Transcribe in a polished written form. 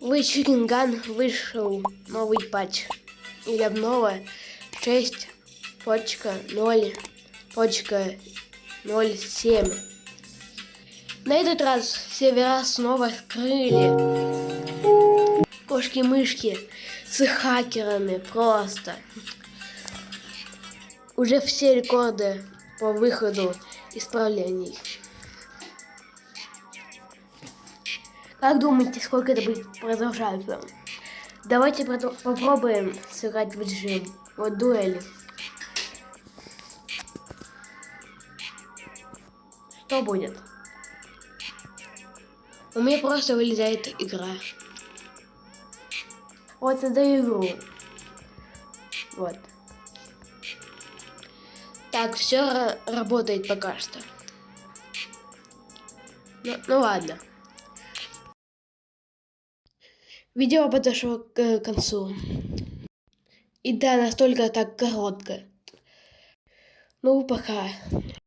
В Чиринган вышел новый патч. Или обнова 6.0.07. На этот раз сервера снова открыли. Кошки-мышки с хакерами просто. Уже все рекорды по выходу исправлений. Как думаете, сколько это будет продолжаться? Давайте попробуем сыграть в режим. Вот дуэли. Что будет? У меня просто вылезает игра. Вот создаю игру. Вот. Так, все работает пока что. Ну ладно. Видео подошло к концу. И да, настолько так короткое. Ну, пока.